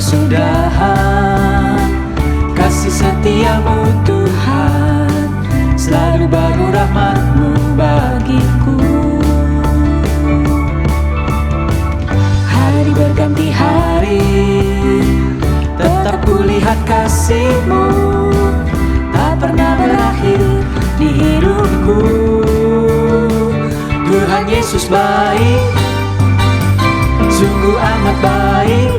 berkesudahan. Kasih setiamu Tuhan, selalu baru rahmat-Mu bagiku. Hari berganti hari, tetap kulihat kasih-Mu, tak pernah berakhir di hidupku. Tuhan Yesus baik, sungguh amat baik,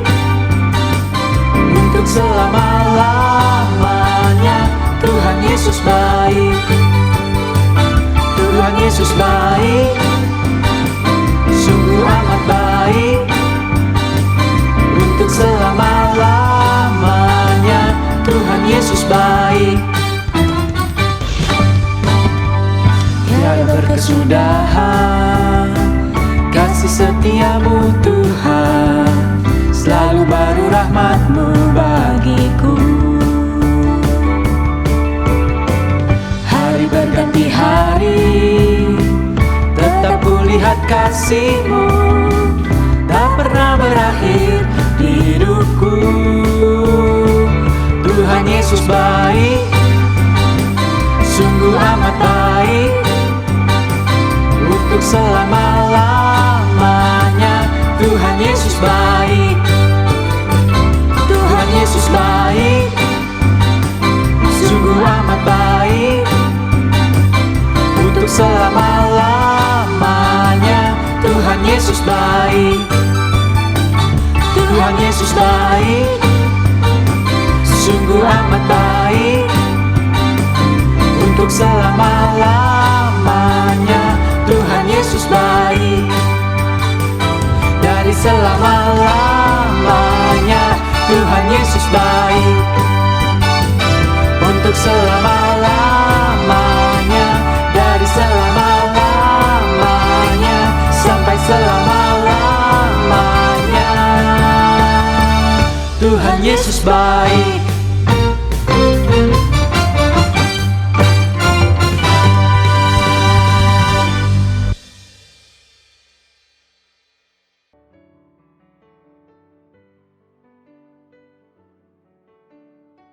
untuk selama-lamanya. Tuhan Yesus baik, Tuhan Yesus baik, sungguh amat baik, untuk selama-lamanya. Tuhan Yesus baik, tiada berkesudahan. Kasih setiamu Tuhan, selalu baru rahmat-Mu bagiku. Hari berganti hari, tetap kulihat kasih-Mu, tak pernah berakhir di hidupku. Tuhan Yesus baik, sungguh amat baik, untuk selama-lamanya. Tuhan Yesus baik, Tuhan Yesus baik, sungguh amat baik, untuk selama-lamanya. Tuhan Yesus baik, Tuhan Yesus baik, sungguh amat baik, untuk selama-lamanya. Tuhan Yesus baik, dari selama-lamanya. Tuhan Yesus baik, untuk selama-lamanya. Dari selama-lamanya sampai selama-lamanya. Tuhan Yesus baik.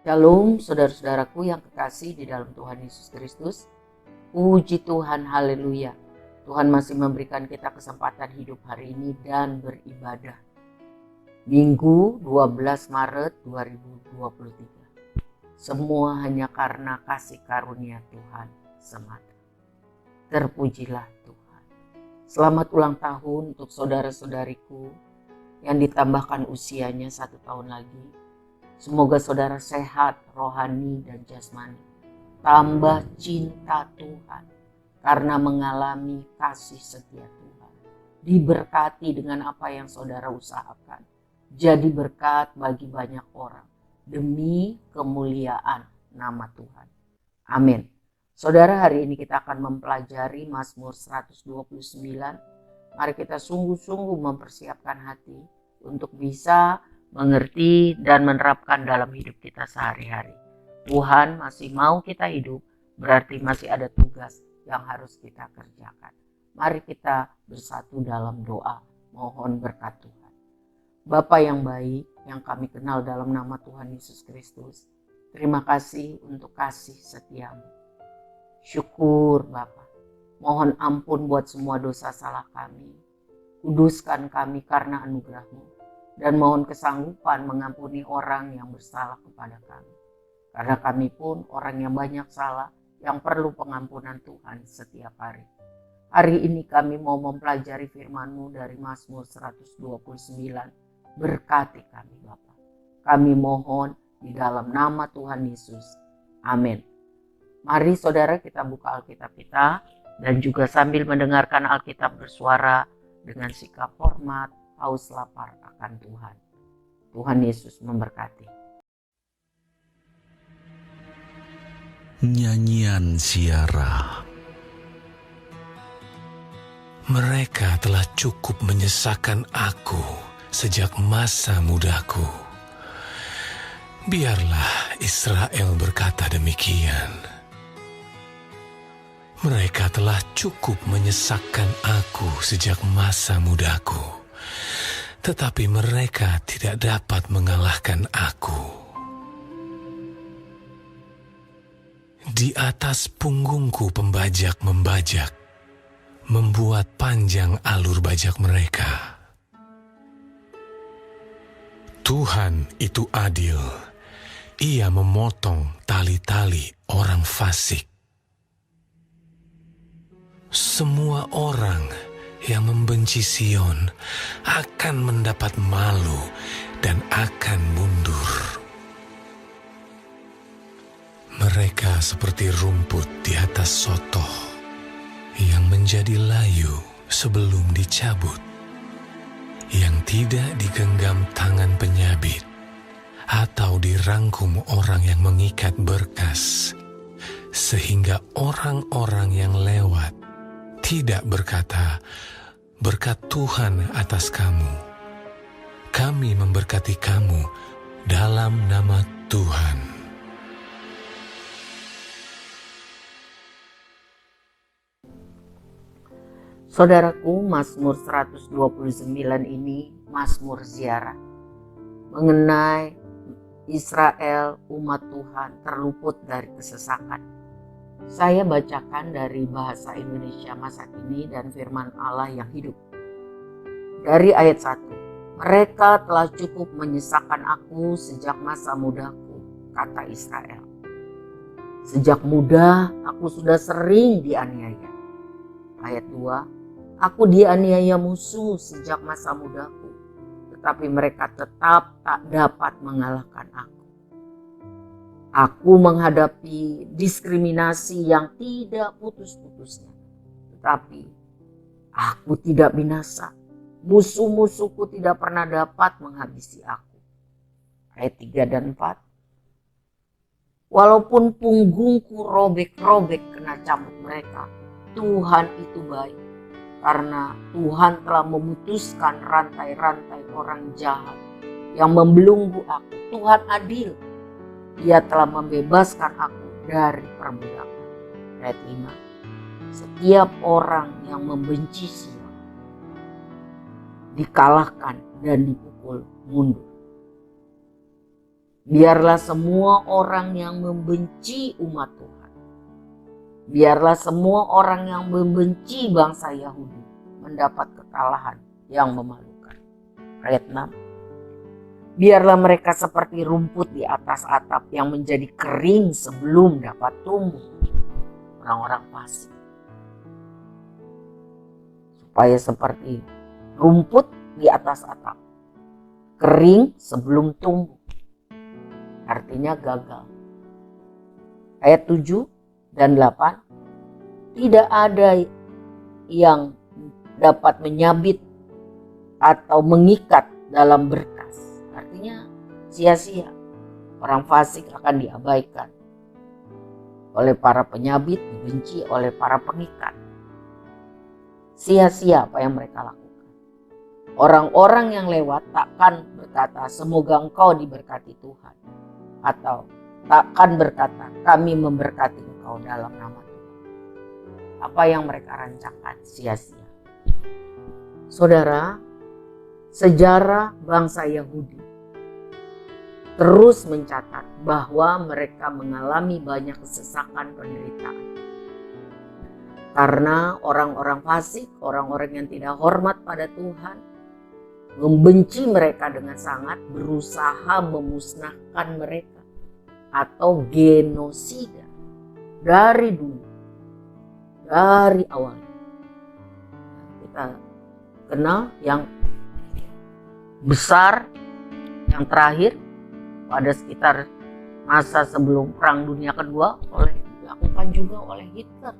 Shalom saudara-saudaraku yang kekasih di dalam Tuhan Yesus Kristus. Puji Tuhan, haleluya. Tuhan masih memberikan kita kesempatan hidup hari ini dan beribadah. Minggu 12 Maret 2023. Semua hanya karena kasih karunia Tuhan semata. Terpujilah Tuhan. Selamat ulang tahun untuk saudara-saudariku yang ditambahkan usianya 1 tahun lagi. Semoga saudara sehat, rohani dan jasmani. Tambah cinta Tuhan karena mengalami kasih setia Tuhan. Diberkati dengan apa yang saudara usahakan. Jadi berkat bagi banyak orang. Demi kemuliaan nama Tuhan. Amin. Saudara, hari ini kita akan mempelajari Mazmur 129. Mari kita sungguh-sungguh mempersiapkan hati untuk bisa mengerti dan menerapkan dalam hidup kita sehari-hari. Tuhan masih mau kita hidup, berarti masih ada tugas yang harus kita kerjakan. Mari kita bersatu dalam doa, mohon berkat Tuhan. Bapa yang baik, yang kami kenal dalam nama Tuhan Yesus Kristus, terima kasih untuk kasih setiamu. Syukur Bapa, mohon ampun buat semua dosa salah kami. Kuduskan kami karena anugerah-Mu. Dan mohon kesanggupan mengampuni orang yang bersalah kepada kami. Karena kami pun orang yang banyak salah, yang perlu pengampunan Tuhan setiap hari. Hari ini kami mau mempelajari firman-Mu dari Mazmur 129. Berkati kami Bapa. Kami mohon di dalam nama Tuhan Yesus. Amin. Mari saudara kita buka Alkitab kita. Dan juga sambil mendengarkan Alkitab bersuara dengan sikap hormat, haus lapar akan Tuhan. Tuhan Yesus memberkati. Nyanyian Ziarah. Mereka telah cukup menyesakan aku sejak masa mudaku. Biarlah Israel berkata demikian. Mereka telah cukup menyesakkan aku sejak masa mudaku. tetapi mereka tidak dapat mengalahkan aku. Di atas punggungku pembajak membajak, membuat panjang alur bajak mereka. Tuhan itu adil, Ia memotong tali-tali orang fasik. Semua orang yang membenci Sion akan mendapat malu dan akan mundur. Mereka seperti rumput di atas sotoh yang menjadi layu sebelum dicabut, yang tidak digenggam tangan penyabit atau dirangkum orang yang mengikat berkas, sehingga orang-orang yang lewat tidak berkata, "Berkat Tuhan atas kamu." Kami memberkati kamu dalam nama Tuhan. Saudaraku, Mazmur 129 ini Mazmur ziarah mengenai Israel, umat Tuhan terluput dari kesesakan. Saya bacakan dari bahasa Indonesia masa kini dan firman Allah yang hidup. Dari ayat 1, mereka telah cukup menyesakan aku sejak masa mudaku, kata Israel. Sejak muda aku sudah sering dianiaya. Ayat 2, aku dianiaya musuh sejak masa mudaku, tetapi mereka tetap tak dapat mengalahkan aku. Aku menghadapi diskriminasi yang tidak putus-putusnya, tetapi aku tidak binasa. Musuh-musuhku tidak pernah dapat menghabisi aku. Ayat 3 dan 4. Walaupun punggungku robek-robek kena cambuk mereka, Tuhan itu baik. Karena Tuhan telah memutuskan rantai-rantai orang jahat yang membelenggu aku. Tuhan adil. Ia telah membebaskan aku dari perbudakan. Ayat 5. Setiap orang yang membenci Sion dikalahkan dan dipukul mundur. Biarlah semua orang yang membenci umat Tuhan, biarlah semua orang yang membenci bangsa Yahudi mendapat kekalahan yang memalukan. Ayat 6. Biarlah mereka seperti rumput di atas atap yang menjadi kering sebelum dapat tumbuh. Orang-orang fasik. Supaya seperti rumput di atas atap, kering sebelum tumbuh. Artinya gagal. Ayat 7 dan 8, tidak ada yang dapat menyabit atau mengikat dalam berkas. Artinya sia-sia. Orang fasik akan diabaikan oleh para penyabit, dibenci oleh para pengikat. Sia-sia apa yang mereka lakukan. Orang-orang yang lewat takkan berkata, "Semoga engkau diberkati Tuhan." Atau takkan berkata, "Kami memberkati engkau dalam nama Tuhan." Apa yang mereka rancangkan sia-sia. Saudara, sejarah bangsa Yahudi terus mencatat bahwa mereka mengalami banyak kesesakan, penderitaan. Karena orang-orang fasik, orang-orang yang tidak hormat pada Tuhan, membenci mereka dengan sangat, berusaha memusnahkan mereka atau genosida dari dulu, dari awal. Kita kenal yang besar, yang terakhir pada sekitar masa sebelum Perang Dunia Kedua dilakukan juga oleh Hitler,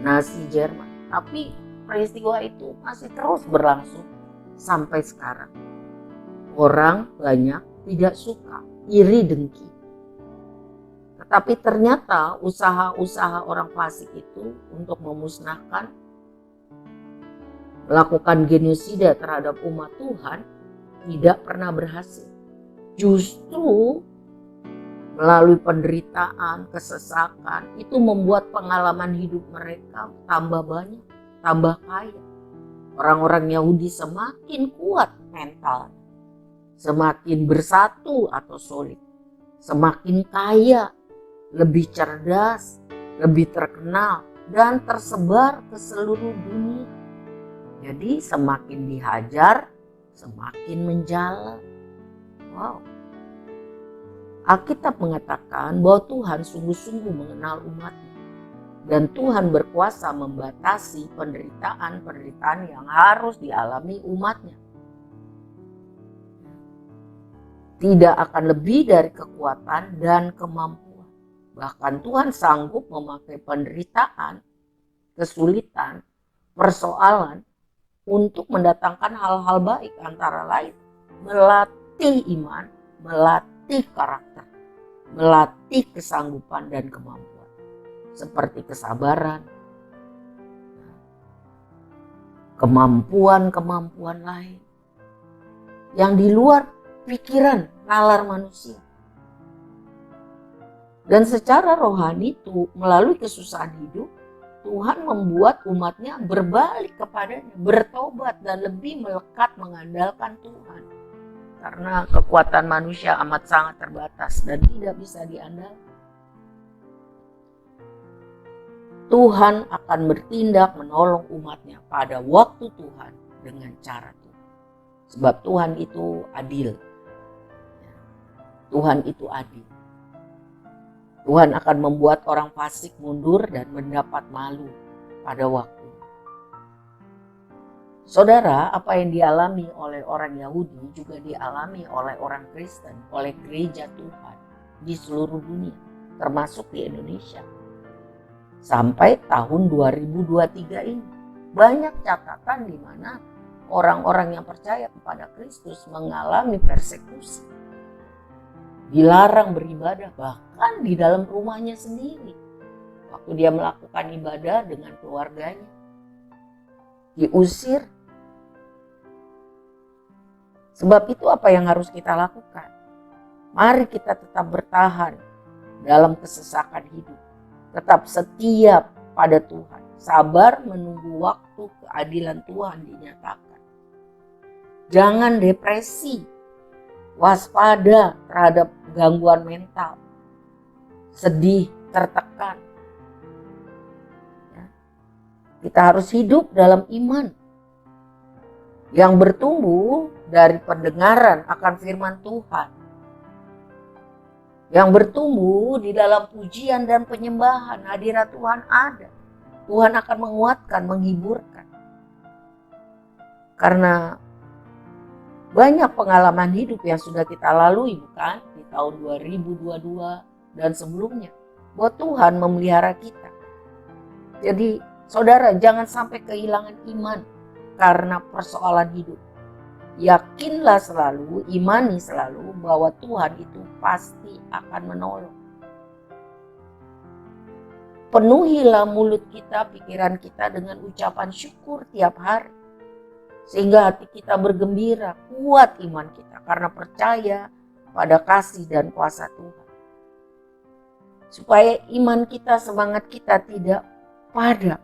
Nazi Jerman. Tapi peristiwa itu masih terus berlangsung sampai sekarang. Orang banyak tidak suka, iri dengki. Tetapi ternyata usaha-usaha orang fasik itu untuk memusnahkan, melakukan genosida terhadap umat Tuhan tidak pernah berhasil. Justru melalui penderitaan, kesesakan, itu membuat pengalaman hidup mereka tambah banyak, tambah kaya. Orang-orang Yahudi semakin kuat mental, semakin bersatu atau solid, semakin kaya, lebih cerdas, lebih terkenal, dan tersebar ke seluruh dunia. Jadi semakin dihajar, semakin menjalar. Wow. Alkitab mengatakan bahwa Tuhan sungguh-sungguh mengenal umatnya. Dan Tuhan berkuasa membatasi penderitaan-penderitaan yang harus dialami umatnya. Tidak akan lebih dari kekuatan dan kemampuan. Bahkan Tuhan sanggup memakai penderitaan, kesulitan, persoalan untuk mendatangkan hal-hal baik, antara lain melatih iman, melatih karakter, melatih kesanggupan dan kemampuan. Seperti kesabaran, kemampuan-kemampuan lain yang di luar pikiran nalar manusia. Dan secara rohani itu melalui kesusahan hidup, Tuhan membuat umatnya berbalik kepadanya, bertobat dan lebih melekat mengandalkan Tuhan. Karena kekuatan manusia amat sangat terbatas dan tidak bisa diandalkan. Tuhan akan bertindak menolong umatnya pada waktu Tuhan dengan cara Tuhan. Sebab Tuhan itu adil. Tuhan itu adil. Tuhan akan membuat orang fasik mundur dan mendapat malu pada waktu. Saudara, apa yang dialami oleh orang Yahudi juga dialami oleh orang Kristen, oleh gereja Tuhan di seluruh dunia, termasuk di Indonesia. Sampai tahun 2023 ini banyak catatan di mana orang-orang yang percaya kepada Kristus mengalami persekusi, dilarang beribadah bahkan di dalam rumahnya sendiri waktu dia melakukan ibadah dengan keluarganya, diusir. Sebab itu apa yang harus kita lakukan? Mari kita tetap bertahan dalam kesesakan hidup. Tetap setia pada Tuhan, sabar menunggu waktu keadilan Tuhan dinyatakan. Jangan depresi, waspada terhadap gangguan mental, sedih, tertekan. Ya. Kita harus hidup dalam iman yang bertumbuh dari pendengaran akan firman Tuhan, yang bertumbuh di dalam pujian dan penyembahan. Hadirat Tuhan ada. Tuhan akan menguatkan, menghiburkan. Karena banyak pengalaman hidup yang sudah kita lalui, bukan? Di tahun 2022 dan sebelumnya. Bahwa Tuhan memelihara kita. Jadi saudara, jangan sampai kehilangan iman karena persoalan hidup. Yakinlah selalu, imani selalu bahwa Tuhan itu pasti akan menolong. Penuhilah mulut kita, pikiran kita dengan ucapan syukur tiap hari. Sehingga hati kita bergembira, kuat iman kita karena percaya pada kasih dan kuasa Tuhan. Supaya iman kita, semangat kita tidak padam.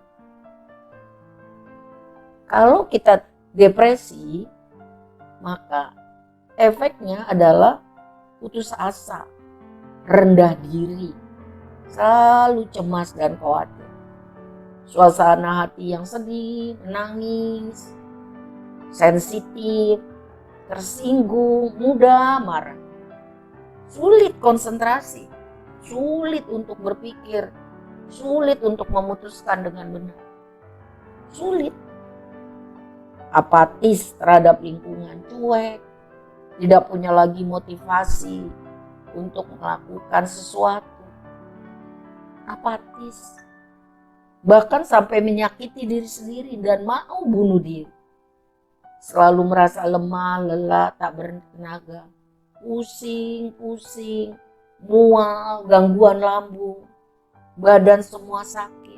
Kalau kita depresi, maka efeknya adalah putus asa, rendah diri, selalu cemas dan khawatir. Suasana hati yang sedih, menangis, sensitif, tersinggung, mudah marah. Sulit konsentrasi, sulit untuk berpikir, sulit untuk memutuskan dengan benar. Sulit. Apatis terhadap lingkungan, cuek, tidak punya lagi motivasi untuk melakukan sesuatu. Apatis. Bahkan sampai menyakiti diri sendiri dan mau bunuh diri. Selalu merasa lemah, lelah, tak bertenaga. Pusing, mual, gangguan lambung, badan semua sakit.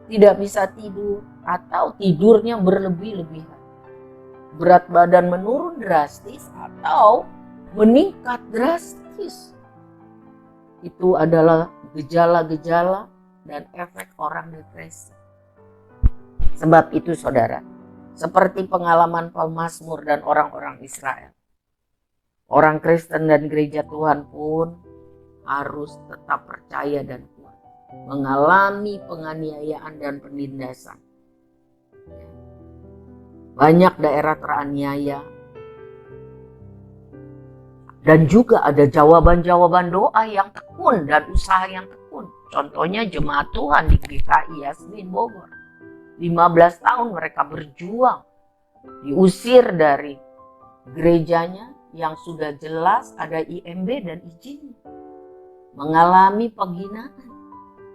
Tidak bisa tidur atau tidurnya berlebih-lebihan. Berat badan menurun drastis atau meningkat drastis. Itu adalah gejala-gejala dan efek orang depresi. Sebab itu saudara, seperti pengalaman pemazmur dan orang-orang Israel. Orang Kristen dan gereja Tuhan pun harus tetap percaya dan kuat, mengalami penganiayaan dan penindasan. Banyak daerah teraniaya, dan juga ada jawaban-jawaban doa yang tekun dan usaha yang tekun. Contohnya jemaat Tuhan di GKI Yasmin Bogor. 15 tahun mereka berjuang, diusir dari gerejanya yang sudah jelas ada IMB dan izin, mengalami penghinaan.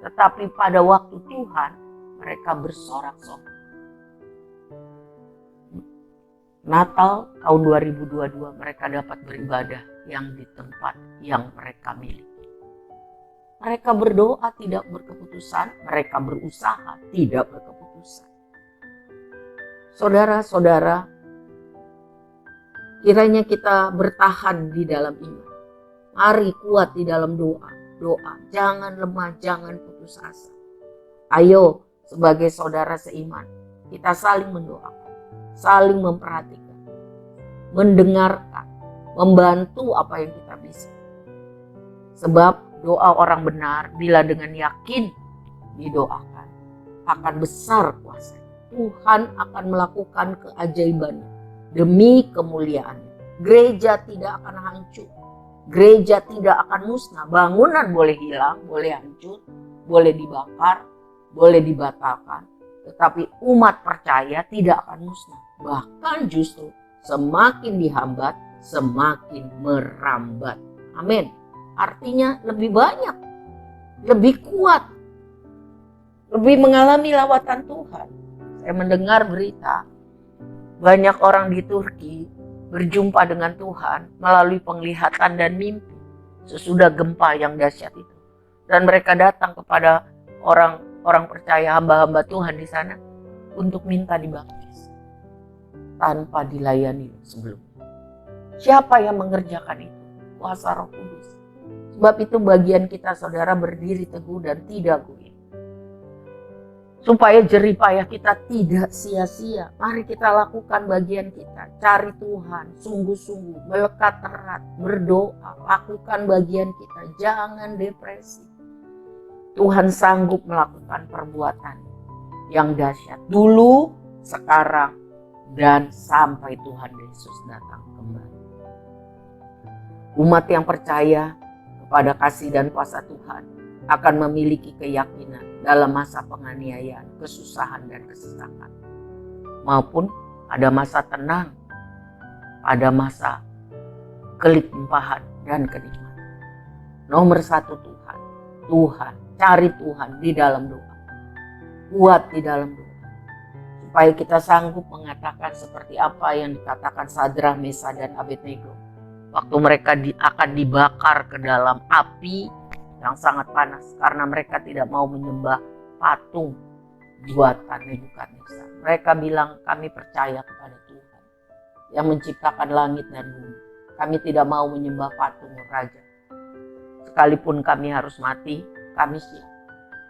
Tetapi pada waktu Tuhan mereka bersorak-sorak. Natal tahun 2022 mereka dapat beribadah yang di tempat yang mereka miliki. Mereka berdoa tidak berkeputusan, mereka berusaha tidak berkeputusan. Saudara-saudara, kiranya kita bertahan di dalam iman. Mari kuat di dalam doa. Jangan lemah, jangan putus asa. Ayo sebagai saudara seiman, kita saling mendoakan, saling memperhatikan, mendengarkan, membantu apa yang kita bisa. Sebab doa orang benar bila dengan yakin didoakan akan besar kuasa. Tuhan akan melakukan keajaiban demi kemuliaan-Nya. Gereja tidak akan hancur. Gereja tidak akan musnah. Bangunan boleh hilang, boleh hancur, boleh dibakar, boleh dibatalkan. Tetapi umat percaya tidak akan musnah. Bahkan justru semakin dihambat, semakin merambat. Amin. Artinya lebih banyak, lebih kuat, lebih mengalami lawatan Tuhan. Saya mendengar berita, banyak orang di Turki berjumpa dengan Tuhan melalui penglihatan dan mimpi sesudah gempa yang dahsyat itu. Dan mereka datang kepada orang percaya, hamba-hamba Tuhan di sana untuk minta dibaptis tanpa dilayani sebelumnya. Siapa yang mengerjakan itu? Kuasa Roh Kudus. Sebab itu bagian kita saudara berdiri teguh dan tidak goyah. Supaya jerih payah kita tidak sia-sia. Mari kita lakukan bagian kita. Cari Tuhan sungguh-sungguh. Melekat erat. Berdoa. Lakukan bagian kita. Jangan depresi. Tuhan sanggup melakukan perbuatan yang dahsyat. Dulu, sekarang, dan sampai Tuhan Yesus datang kembali. Umat yang percaya pada kasih dan kuasa Tuhan akan memiliki keyakinan dalam masa penganiayaan, kesusahan dan kesesakan. Maupun pada masa tenang, pada masa kelimpahan dan kenikmatan. Nomor satu Tuhan. Cari Tuhan di dalam doa. Kuat di dalam doa. Supaya kita sanggup mengatakan seperti apa yang dikatakan Sadrah, Mesah dan Abednego. Waktu mereka akan dibakar ke dalam api yang sangat panas. Karena mereka tidak mau menyembah patung buatan Nebukadnezar. Mereka bilang, kami percaya kepada Tuhan yang menciptakan langit dan bumi. Kami tidak mau menyembah patung raja. Sekalipun kami harus mati, kami siap.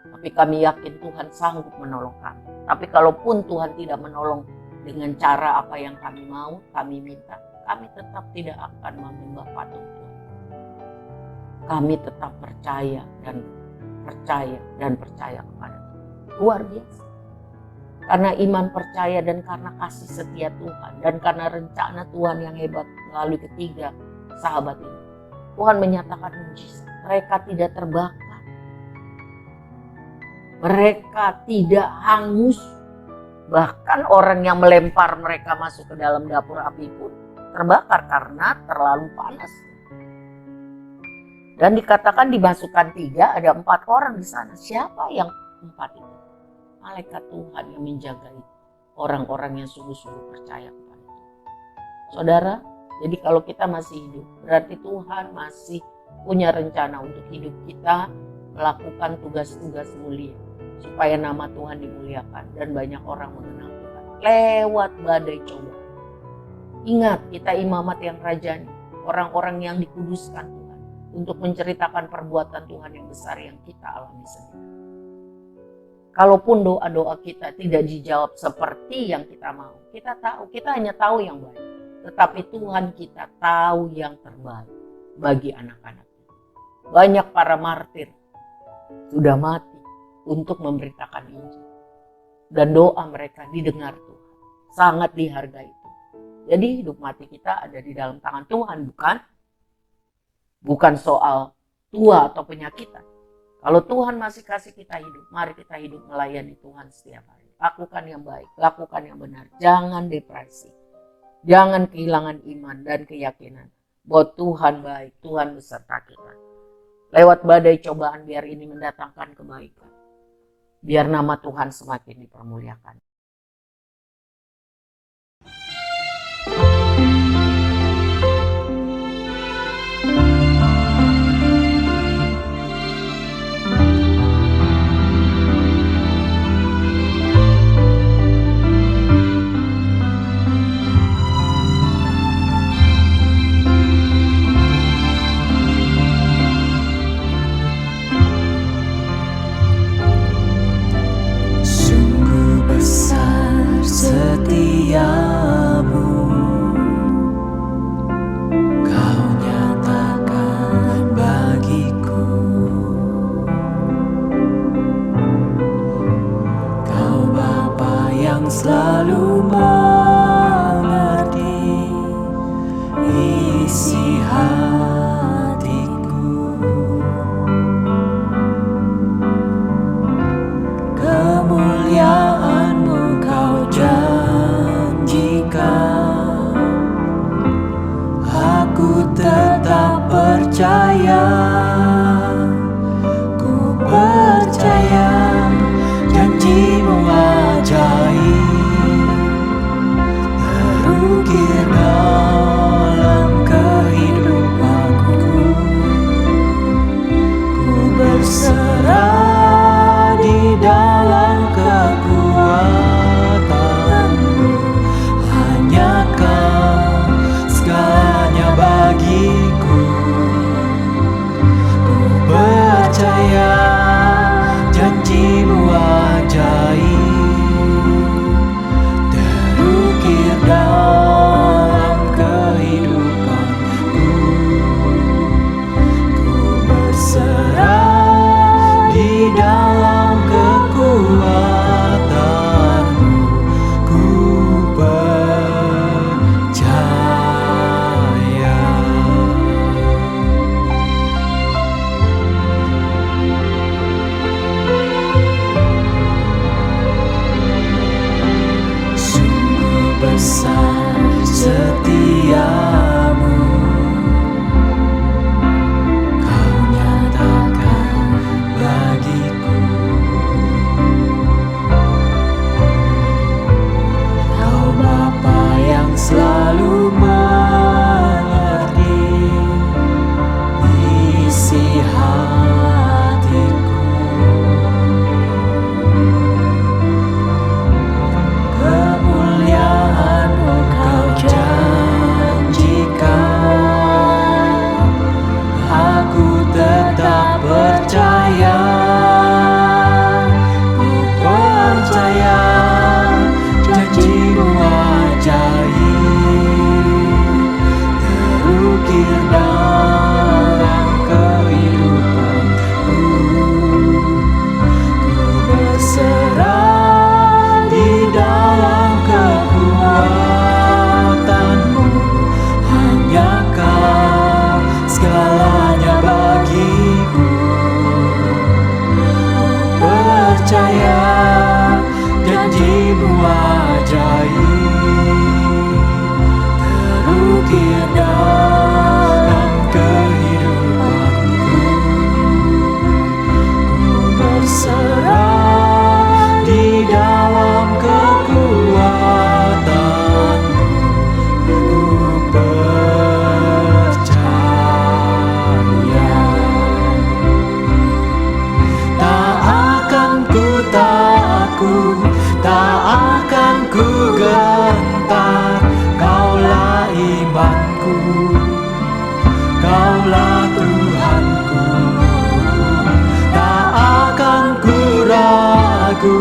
Tapi kami yakin Tuhan sanggup menolong kami. Tapi kalaupun Tuhan tidak menolong dengan cara apa yang kami mau, kami minta, kami tetap tidak akan menyembah patung Tuhan. Kami tetap percaya dan percaya kepada Tuhan. Luar biasa. Karena iman percaya dan karena kasih setia Tuhan dan karena rencana Tuhan yang hebat melalui ketiga sahabat ini, Tuhan menyatakan mujizat. Mereka tidak terbakar. Mereka tidak hangus. Bahkan orang yang melempar mereka masuk ke dalam dapur api pun terbakar karena terlalu panas. Dan dikatakan dimasukkan 3, ada 4 orang di sana. Siapa yang 4 itu? Malaikat Tuhan yang menjaga itu. Orang-orang yang sungguh-sungguh percaya kepada Tuhan. Saudara, jadi kalau kita masih hidup, berarti Tuhan masih punya rencana untuk hidup kita melakukan tugas-tugas mulia. Supaya nama Tuhan dimuliakan dan banyak orang mengenal Tuhan. Lewat badai coba. Ingat, kita imamat yang rajani. Orang-orang yang dikuduskan Tuhan. Untuk menceritakan perbuatan Tuhan yang besar yang kita alami sendiri. Kalaupun doa-doa kita tidak dijawab seperti yang kita mau, kita hanya tahu yang baik. Tetapi Tuhan kita tahu yang terbaik bagi anak-anaknya. Banyak para martir sudah mati untuk memberitakan Injil. Dan doa mereka didengar Tuhan. Sangat dihargai itu. Jadi hidup mati kita ada di dalam tangan Tuhan, bukan? Bukan soal tua atau penyakitan. Kalau Tuhan masih kasih kita hidup, mari kita hidup melayani Tuhan setiap hari. Lakukan yang baik, lakukan yang benar. Jangan depresi. Jangan kehilangan iman dan keyakinan bahwa Tuhan baik, Tuhan beserta kita. Lewat badai cobaan biar ini mendatangkan kebaikan. Biar nama Tuhan semakin dipermuliakan. Sungguh besar setiamu, Kau nyatakan bagiku. Kau Bapa yang selalu mengerti isi hatiku. Kemuliaan-Mu Kau janjikan, aku tetap percaya. Ku percaya janji-Mu ajaib, terukir dalam kehidupanku. Ku berserah di dalam kekuatan-Mu, hanya Kau segalanya bagiku. Ku percaya janji-Mu ajaib, terukir dalam kehidupanku. Ku berserah di dalam kekuatan-Mu. Ku percaya. Sungguh besar setiamu, Kau nyatakan bagiku. Kau Bapa yang selalu mengerti isi hatiku. Kemuliaan-Mu Kau janjikan, aku tetap percaya. Ku percaya janji-Mu ajaib, terukir dalam kehidupanku. Ku berserah di dalam kekuatan-Mu, hanya Kau segalanya bagiku. Ku percaya janji-Mu ajaib, terukir dalam kehidupanku. Ku berserah di dalam kekuatan-Mu. Ku percaya. Tak akan ku takut, tak akan ku gentar. Kaulah imanku, Kaulah Tuhanku. Tak akan ku ragu,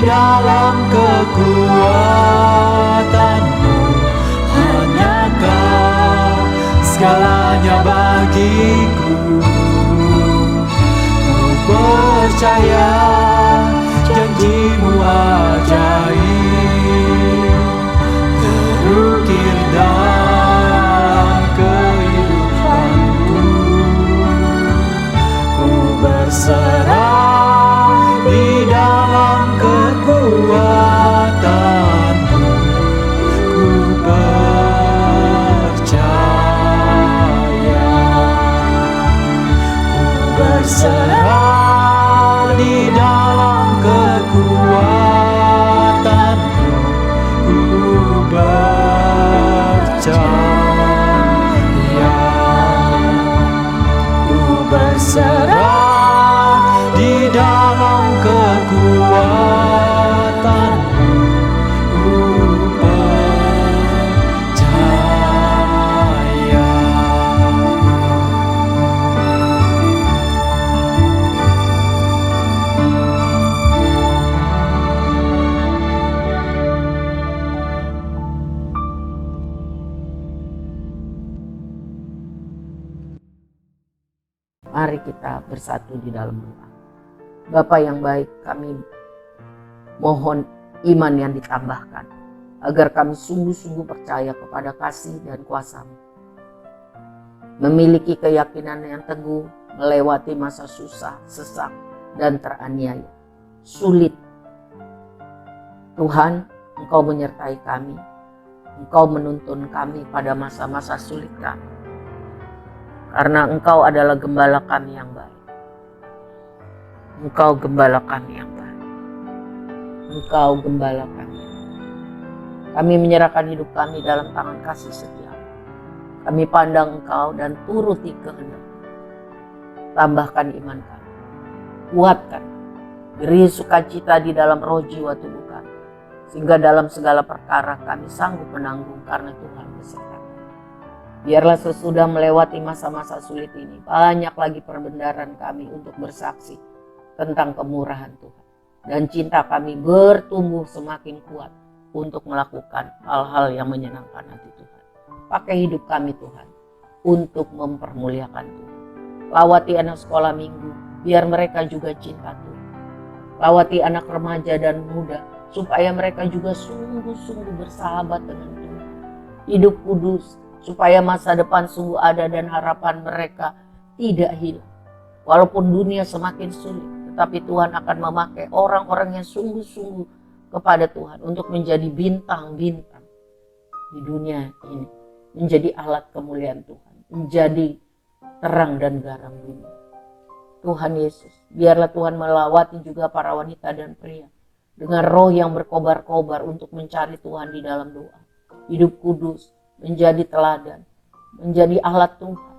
dalam kekuatanmu. Hanya Kau segalanya bagiku. Ku percaya janjimu ajaib, terukir dalam kehidupanku. Ku berserah di dalam kekuatanmu. Ku percaya, ku berserah di dalam kekuatanmu. Ku percaya, ku berserah di dalam kekuatanmu. Ku percaya. Mari kita bersatu di dalam doa. Bapa yang baik, kami mohon iman yang ditambahkan, agar kami sungguh-sungguh percaya kepada kasih dan kuasa-Mu. Memiliki keyakinan yang teguh, melewati masa susah, sesak, dan teraniaya. Sulit. Tuhan, Engkau menyertai kami. Engkau menuntun kami pada masa-masa sulit kami. Karena Engkau adalah gembala kami yang baik. Engkau gembala kami yang baik. Engkau gembala kami. Kami menyerahkan hidup kami dalam tangan kasih setia. Kami pandang Engkau dan turuti kehendak. Tambahkan iman kami. Kuatkan. Beri sukacita di dalam roh jiwa tubuh kami. Sehingga dalam segala perkara kami sanggup menanggung karena Tuhan beserta. Biarlah sesudah melewati masa-masa sulit ini, banyak lagi perbendaharaan kami untuk bersaksi tentang kemurahan Tuhan. Dan cinta kami bertumbuh semakin kuat untuk melakukan hal-hal yang menyenangkan hati Tuhan. Pakai hidup kami Tuhan untuk mempermuliakan Tuhan. Lawati anak sekolah minggu, biar mereka juga cinta Tuhan. Lawati anak remaja dan muda, supaya mereka juga sungguh-sungguh bersahabat dengan Tuhan. Hidup kudus, supaya masa depan sungguh ada dan harapan mereka tidak hilang. Walaupun dunia semakin sulit, tetapi Tuhan akan memakai orang-orang yang sungguh-sungguh kepada Tuhan untuk menjadi bintang-bintang di dunia ini. Menjadi alat kemuliaan Tuhan, menjadi terang dan garam dunia. Tuhan Yesus, biarlah Tuhan melawati juga para wanita dan pria dengan roh yang berkobar-kobar untuk mencari Tuhan di dalam doa. Hidup kudus, menjadi teladan, menjadi alat Tuhan.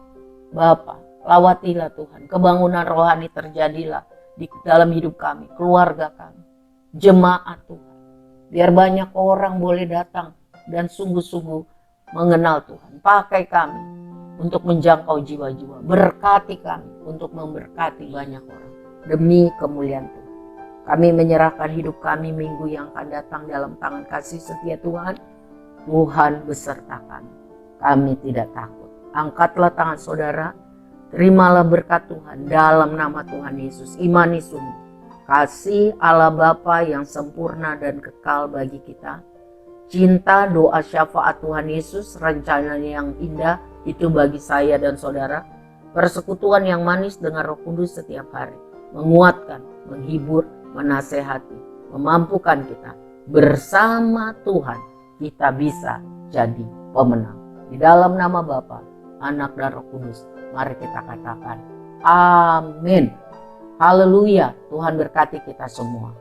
Bapa, lawatilah Tuhan, kebangunan rohani terjadilah di dalam hidup kami, keluarga kami, jemaat Tuhan. Biar banyak orang boleh datang dan sungguh-sungguh mengenal Tuhan. Pakai kami untuk menjangkau jiwa-jiwa, berkati kami untuk memberkati banyak orang demi kemuliaan Tuhan. Kami menyerahkan hidup kami minggu yang akan datang dalam tangan kasih setia Tuhan. Tuhan beserta kami. Kami tidak takut. Angkatlah tangan saudara. Terimalah berkat Tuhan dalam nama Tuhan Yesus. Imani sungguh kasih Allah Bapa yang sempurna dan kekal bagi kita. Cinta, doa syafaat Tuhan Yesus, rencananya yang indah itu bagi saya dan saudara. Persekutuan yang manis dengan Roh Kudus setiap hari. Menguatkan, menghibur, menasehati, memampukan kita. Bersama Tuhan kita bisa jadi pemenang. Di dalam nama Bapa, Anak dan Roh Kudus, mari kita katakan amin. Haleluya. Tuhan berkati kita semua.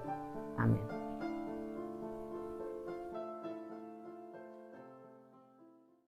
Amin.